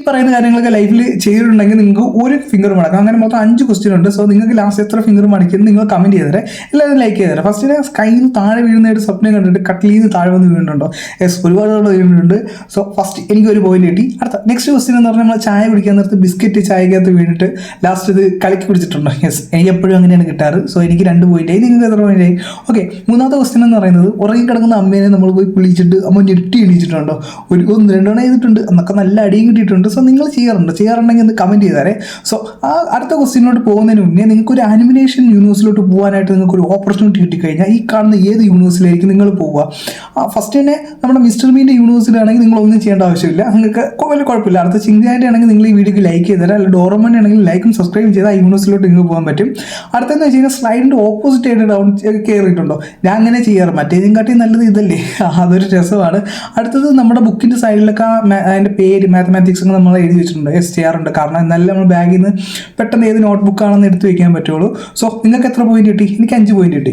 പറയുന്ന കാര്യങ്ങളൊക്കെ ലൈഫിൽ ചെയ്തിട്ടുണ്ടെങ്കിൽ നിങ്ങൾക്ക് ഒരു ഫിംഗർ മടക്കാം. അങ്ങനെ മൊത്തം 5 ക്വസ്റ്റ്യൻ ഉണ്ട്. സോ നിങ്ങൾക്ക് ലാസ്റ്റ് എത്ര ഫിംഗർ മടക്കിയെന്ന് നിങ്ങൾ കമൻറ്റ് ചെയ്തേരെ, എല്ലാവരും ലൈക്ക് ചെയ്തേരെ. ഫസ്റ്റ് സ്കൈയിൽ നിന്ന് താഴെ വീഴുന്നതായിട്ട് സ്വപ്നം കണ്ടിട്ട് കട്ടിലിൽ നിന്ന് താഴെ വന്ന് വീണിട്ടുണ്ടോ? യെസ്, ഒരുപാട് വീണിട്ടുണ്ട്. സോ ഫസ്റ്റ് എനിക്ക് ഒരു പോയിന്റ് കിട്ടി. അടുത്ത നെക്സ്റ്റ് ക്വസ്റ്റ്യൻ എന്ന് പറഞ്ഞാൽ നമ്മൾ ചായ കുടിക്കാൻ നേരത്ത് ബിസ്ക്കറ്റ് ചായക്കകത്ത് വീണിട്ട് ലാസ്റ്റ് ഇത് കലക്കി കുടിച്ചിട്ടുണ്ടോ? യെസ്, എനിക്ക് എപ്പോഴും അങ്ങനെയാണ് കിട്ടാറ്. സോ എനിക്ക് 2 പോയിന്റ് ആയി, നിങ്ങൾക്ക് എത്ര പോയിന്റ് ആയി? ഓക്കെ, മൂന്നാമത്തെ ക്വസ്റ്റ്യൻ എന്ന് പറയുന്നത് ഉറങ്ങിക്കിടക്കുന്ന അമ്മേനെ നമ്മൾ പോയി വിളിച്ചിട്ട് അമ്മ ഞെട്ടി എണീച്ചിട്ടുണ്ടോ? 1-2 തവണ ചെയ്തിട്ടുണ്ട്, എന്നൊക്കെ നല്ല അടിയും കിട്ടിയിട്ടുണ്ട്. സോ നിങ്ങൾ ചെയ്യാറുണ്ടെങ്കിൽ ഒന്ന് കമൻറ്റ് ചെയ്താലേ. സോ ആ അടുത്ത ക്വസ്റ്റ്യനിലോട്ട് പോകുന്നതിന് മുന്നേ നിങ്ങൾക്കൊരു ആനിമേഷൻ യൂണിവേഴ്സിലോട്ട് പോകാനായിട്ട് നിങ്ങൾക്കൊരു ഓപ്പർച്യൂണിറ്റി കിട്ടിക്കഴിഞ്ഞാൽ ഈ കാണുന്ന ഏത് യൂണിവേഴ്സിലായിരിക്കും നിങ്ങൾ പോവുക? ഫസ്റ്റ് തന്നെ നമ്മുടെ മിസ്റ്റർ ബീൻ്റെ യൂണിവേഴ്സിലാണെങ്കിൽ നിങ്ങൾ ഒന്നും ചെയ്യേണ്ട ആവശ്യമില്ല, നിങ്ങൾക്ക് വലിയ കുഴപ്പമില്ല. അടുത്ത ചിങ്കാൻ്റെ ആണെങ്കിൽ നിങ്ങൾ ഈ വീഡിയോക്ക് ലൈക്ക് ചെയ്താൽ, അല്ലെങ്കിൽ ഡോറമോൻ്റെ ആണെങ്കിൽ ലൈക്കും സബ്സ്ക്രൈബും ചെയ്താൽ ആ യൂണിവേഴ്സിലോട്ട് നിങ്ങൾക്ക് പോകാൻ പറ്റും. അടുത്തെന്ന് വെച്ച് കഴിഞ്ഞാൽ സ്ലൈഡിൻ്റെ ഓപ്പോസിറ്റ് ആയിട്ട് ഡൗൺ കയറിയിട്ടുണ്ടോ? ഞാൻ അങ്ങനെ ചെയ്യാറ്, മറ്റേതും കാട്ടി നല്ലത് ഇതല്ലേ, അതൊരു രസമാണ്. അടുത്തത് നമ്മുടെ ബുക്കിൻ്റെ സൈഡിലൊക്കെ അതിൻ്റെ പേര് മാത്തമാറ്റിക്സ് ഒക്കെ നമ്മൾ എഴുതി വെച്ചിട്ടുണ്ട്. യെസ്, ചെയ്യാറുണ്ട്. കാരണം എന്നാലും നമ്മൾ ബാഗിൽ നിന്ന് പെട്ടെന്ന് ഏത് നോട്ട്ബുക്കാണെന്ന് എടുത്ത് വയ്ക്കാൻ പറ്റുള്ളൂ. സോ നിങ്ങൾക്ക് എത്ര പോയിന്റ് കിട്ടി? എനിക്ക് 5 പോയിന്റ് കിട്ടി.